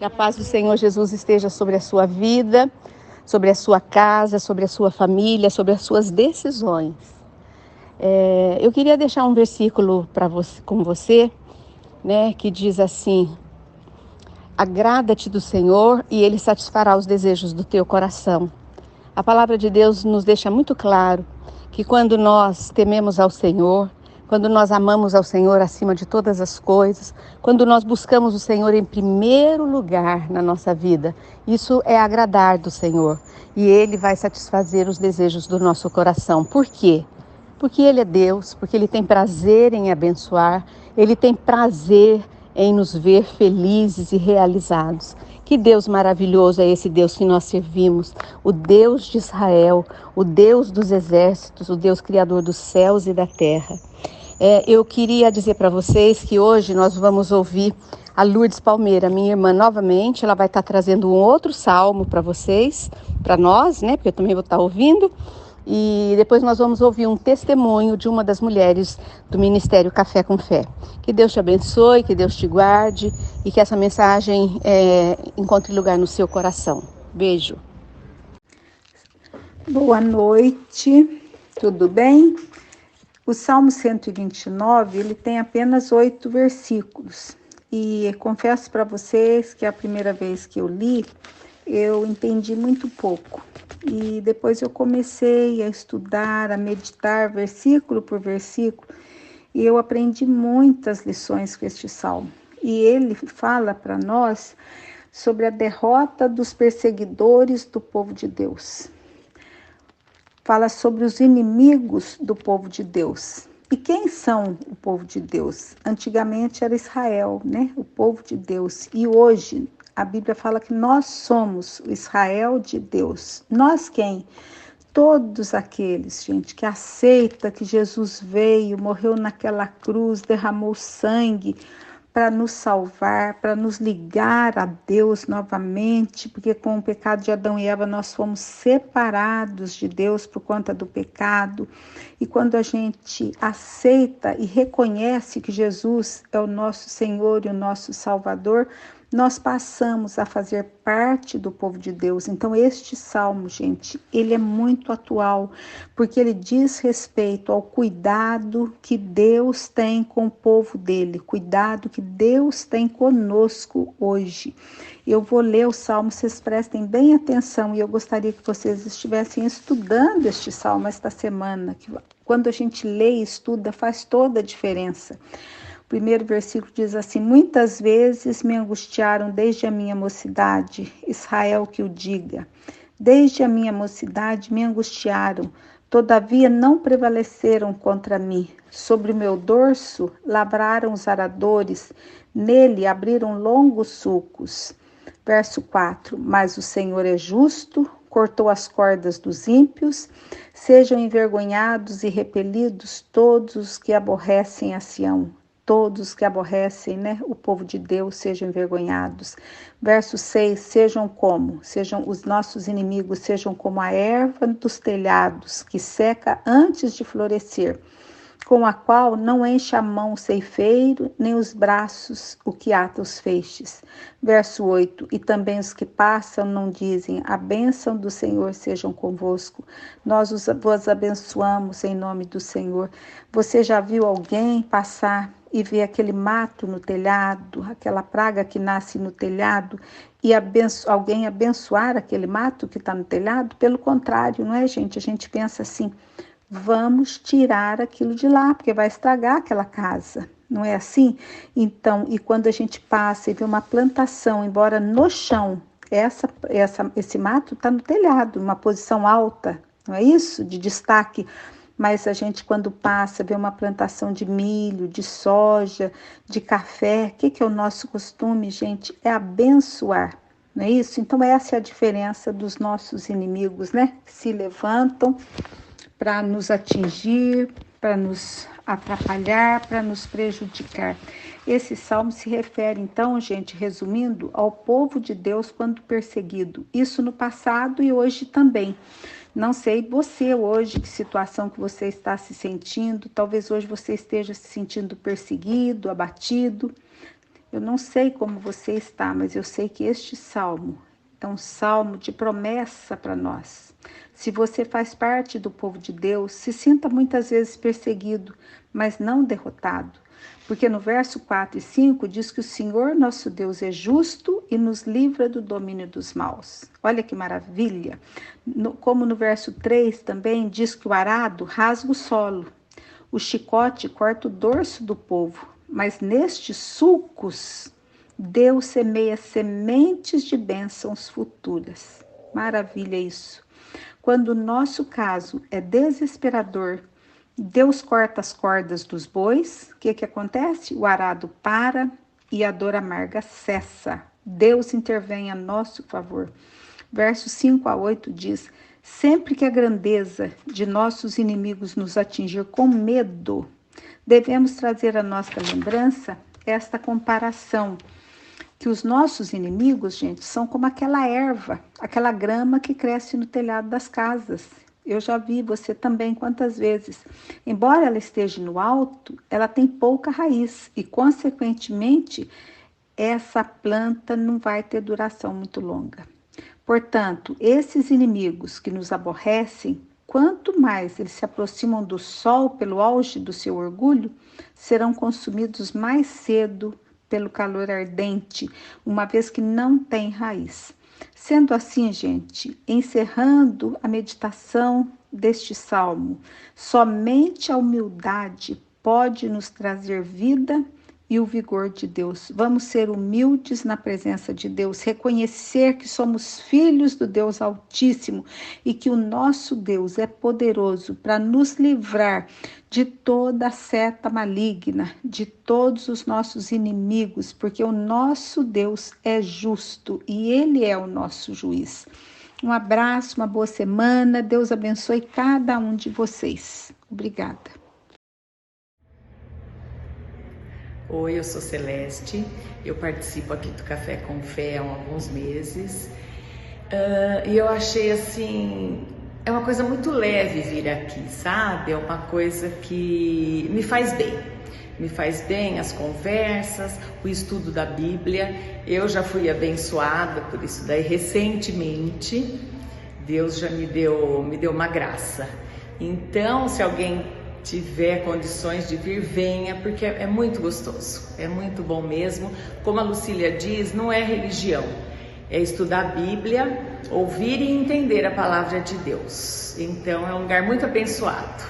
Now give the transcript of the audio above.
Que a paz do Senhor Jesus esteja sobre a sua vida, sobre a sua casa, sobre a sua família, sobre as suas decisões. Eu queria deixar um versículo com você, né, que diz assim: agrada-te do Senhor e Ele satisfará os desejos do teu coração. A palavra de Deus nos deixa muito claro que quando nós tememos ao Senhor, quando nós amamos ao Senhor acima de todas as coisas, quando nós buscamos o Senhor em primeiro lugar na nossa vida, isso é agradar do Senhor e Ele vai satisfazer os desejos do nosso coração. Por quê? Porque Ele é Deus, porque Ele tem prazer em abençoar, Ele tem prazer em nos ver felizes e realizados. Que Deus maravilhoso é esse Deus que nós servimos, o Deus de Israel, o Deus dos exércitos, o Deus criador dos céus e da terra. Eu queria dizer para vocês que hoje nós vamos ouvir a Lourdes Palmeira, minha irmã, novamente. Ela vai estar trazendo um outro salmo para vocês, para nós, né? Porque eu também vou estar ouvindo. E depois nós vamos ouvir um testemunho de uma das mulheres do Ministério Café com Fé. Que Deus te abençoe, que Deus te guarde e que essa mensagem encontre lugar no seu coração. Beijo. Boa noite, tudo bem? O Salmo 129, ele tem apenas 8 versículos. E confesso para vocês que a primeira vez que eu li, eu entendi muito pouco. E depois eu comecei a estudar, a meditar versículo por versículo, e eu aprendi muitas lições com este salmo. E ele fala para nós sobre a derrota dos perseguidores do povo de Deus. Fala sobre os inimigos do povo de Deus. E quem são o povo de Deus? Antigamente era Israel, né? O povo de Deus. E hoje a Bíblia fala que nós somos o Israel de Deus. Nós quem? Todos aqueles, gente, que aceita que Jesus veio, morreu naquela cruz, derramou sangue para nos salvar, para nos ligar a Deus novamente, porque com o pecado de Adão e Eva nós fomos separados de Deus por conta do pecado. E quando a gente aceita e reconhece que Jesus é o nosso Senhor e o nosso Salvador, nós passamos a fazer parte do povo de Deus. Então este salmo, gente, ele é muito atual, porque ele diz respeito ao cuidado que Deus tem com o povo dele, cuidado que Deus tem conosco hoje. Eu vou ler o salmo, vocês prestem bem atenção, e eu gostaria que vocês estivessem estudando este salmo esta semana, que quando a gente lê e estuda faz toda a diferença. O primeiro versículo diz assim: muitas vezes me angustiaram desde a minha mocidade, Israel que o diga. Desde a minha mocidade me angustiaram, todavia não prevaleceram contra mim. Sobre o meu dorso lavraram os aradores, nele abriram longos sulcos. Verso 4, mas o Senhor é justo, cortou as cordas dos ímpios, sejam envergonhados e repelidos todos os que aborrecem a Sião. Todos que aborrecem, né, o povo de Deus sejam envergonhados. Verso 6, sejam os nossos inimigos, sejam como a erva dos telhados, que seca antes de florescer, com a qual não enche a mão o ceifeiro, nem os braços o que ata os feixes. Verso 8, e também os que passam não dizem, a bênção do Senhor sejam convosco. Nós vos abençoamos em nome do Senhor. Você já viu alguém passar e ver aquele mato no telhado, aquela praga que nasce no telhado, e alguém abençoar aquele mato que está no telhado? Pelo contrário, não é, gente? A gente pensa assim, vamos tirar aquilo de lá, porque vai estragar aquela casa. Não é assim? Então, e quando a gente passa e vê uma plantação, embora no chão, esse mato está no telhado, numa posição alta, não é isso? De destaque. Mas a gente, quando passa, vê uma plantação de milho, de soja, de café. O que é o nosso costume, gente? É abençoar, não é isso? Então, essa é a diferença dos nossos inimigos, né? Que se levantam para nos atingir, para nos atrapalhar, para nos prejudicar. Esse salmo se refere, então, gente, resumindo, ao povo de Deus quando perseguido. Isso no passado e hoje também. Não sei você hoje, que situação que você está se sentindo. Talvez hoje você esteja se sentindo perseguido, abatido. Eu não sei como você está, mas eu sei que este salmo é um salmo de promessa para nós. Se você faz parte do povo de Deus, se sinta muitas vezes perseguido, mas não derrotado. Porque no verso 4 e 5 diz que o Senhor nosso Deus é justo e nos livra do domínio dos maus. Olha que maravilha! Como no verso 3 também diz que o arado rasga o solo, o chicote corta o dorso do povo, mas nestes sulcos Deus semeia sementes de bênçãos futuras. Maravilha isso! Quando o nosso caso é desesperador, Deus corta as cordas dos bois, o que acontece? O arado para e a dor amarga cessa. Deus intervém a nosso favor. Versos 5 a 8 diz: sempre que a grandeza de nossos inimigos nos atingir com medo, devemos trazer à nossa lembrança esta comparação, que os nossos inimigos, gente, são como aquela erva, aquela grama que cresce no telhado das casas. Eu já vi, você também, quantas vezes. Embora ela esteja no alto, ela tem pouca raiz e, consequentemente, essa planta não vai ter duração muito longa. Portanto, esses inimigos que nos aborrecem, quanto mais eles se aproximam do sol pelo auge do seu orgulho, serão consumidos mais cedo pelo calor ardente, uma vez que não tem raiz. Sendo assim, gente, encerrando a meditação deste salmo, somente a humildade pode nos trazer vida e o vigor de Deus. Vamos ser humildes na presença de Deus, reconhecer que somos filhos do Deus Altíssimo e que o nosso Deus é poderoso para nos livrar de toda a seta maligna, de todos os nossos inimigos, porque o nosso Deus é justo e Ele é o nosso juiz. Um abraço, uma boa semana, Deus abençoe cada um de vocês. Obrigada. Oi, eu sou Celeste, eu participo aqui do Café com Fé há alguns meses e eu achei assim, é uma coisa muito leve vir aqui, sabe? É uma coisa que me faz bem as conversas, o estudo da Bíblia. Eu já fui abençoada por isso daí recentemente, Deus já me deu uma graça. Então, se alguém tiver condições de vir, venha, porque é muito gostoso, é muito bom mesmo. Como a Lucília diz, não é religião, é estudar a Bíblia, ouvir e entender a palavra de Deus. Então é um lugar muito abençoado.